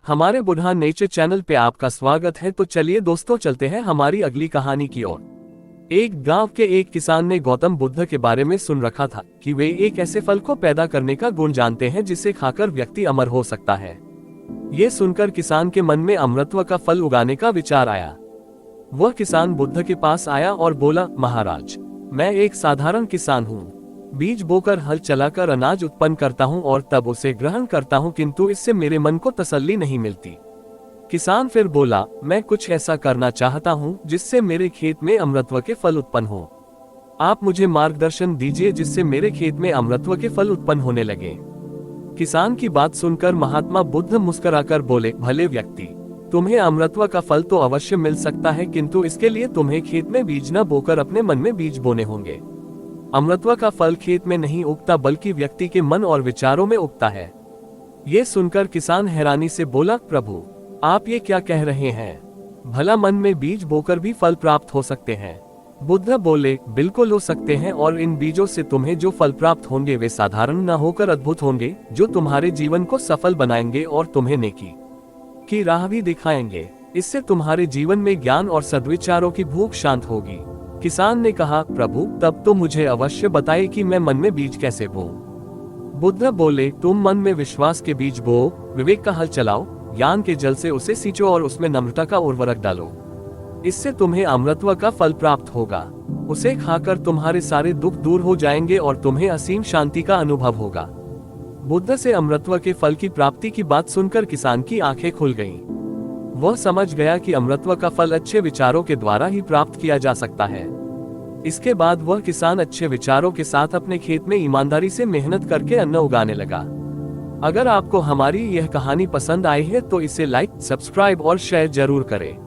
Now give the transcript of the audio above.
हमारे बुढ़ा nature channel पे आपका स्वागत है। तो चलिए दोस्तों, चलते हैं हमारी अगली कहानी की ओर। एक गांव के एक किसान ने गौतम बुद्ध के बारे में सुन रखा था कि वे एक ऐसे फल को पैदा करने का गुण जानते हैं जिसे खाकर व्यक्ति अमर हो सकता है। ये सुनकर किसान के मन में अमरत्व का फल उगाने का विचार आया। वह किसान बुद्ध के पास आया और बोला, महाराज, मैं एक साधारण किसान हूँ। बीज बोकर हल चलाकर अनाज उत्पन्न करता हूँ और तब उसे ग्रहण करता हूँ, किंतु इससे मेरे मन को तसल्ली नहीं मिलती। किसान फिर बोला, मैं कुछ ऐसा करना चाहता हूँ जिससे मेरे खेत में अमृतत्व के फल उत्पन्न हो। आप मुझे मार्गदर्शन दीजिए जिससे मेरे खेत में अमृतत्व के फल उत्पन्न होने लगे। किसान की बात सुनकर महात्मा बुद्ध मुस्कुराकर बोले, भले व्यक्ति, तुम्हें अमृतत्व का फल तो अवश्य मिल सकता है, किंतु इसके लिए तुम्हें खेत में बीज न बोकर अपने मन में बीज बोने होंगे। अमृतत्व का फल खेत में नहीं उगता बल्कि व्यक्ति के मन और विचारों में उगता है। ये सुनकर किसान हैरानी से बोला, प्रभु, आप ये क्या कह रहे हैं? भला मन में बीज बोकर भी फल प्राप्त हो सकते हैं? बुद्ध बोले, बिल्कुल हो सकते हैं, और इन बीजों से तुम्हें जो फल प्राप्त होंगे वे साधारण न होकर अद्भुत होंगे, जो तुम्हारे जीवन को सफल बनाएंगे और तुम्हें नेकी की राह भी दिखाएंगे। इससे तुम्हारे जीवन में ज्ञान और सद्विचारों की भूख शांत होगी। किसान ने कहा, प्रभु, तब तो मुझे अवश्य बताइए कि मैं मन में बीज कैसे बोऊं। बुद्ध बोले, तुम मन में विश्वास के बीज बो, विवेक का हल चलाओ, ज्ञान के जल से उसे सींचो और उसमें नम्रता का उर्वरक डालो। इससे तुम्हें अमृतत्व का फल प्राप्त होगा। उसे खाकर तुम्हारे सारे दुख दूर हो जाएंगे और तुम्हें असीम शांति का अनुभव होगा। बुद्ध से अमृतत्व के फल की प्राप्ति की बात सुनकर किसान की आंखें खुल गईं। वह समझ गया कि अमृतत्व का फल अच्छे विचारों के द्वारा ही प्राप्त किया जा सकता है। इसके बाद वह किसान अच्छे विचारों के साथ अपने खेत में ईमानदारी से मेहनत करके अन्न उगाने लगा। अगर आपको हमारी यह कहानी पसंद आई है तो इसे लाइक, सब्सक्राइब और शेयर जरूर करें।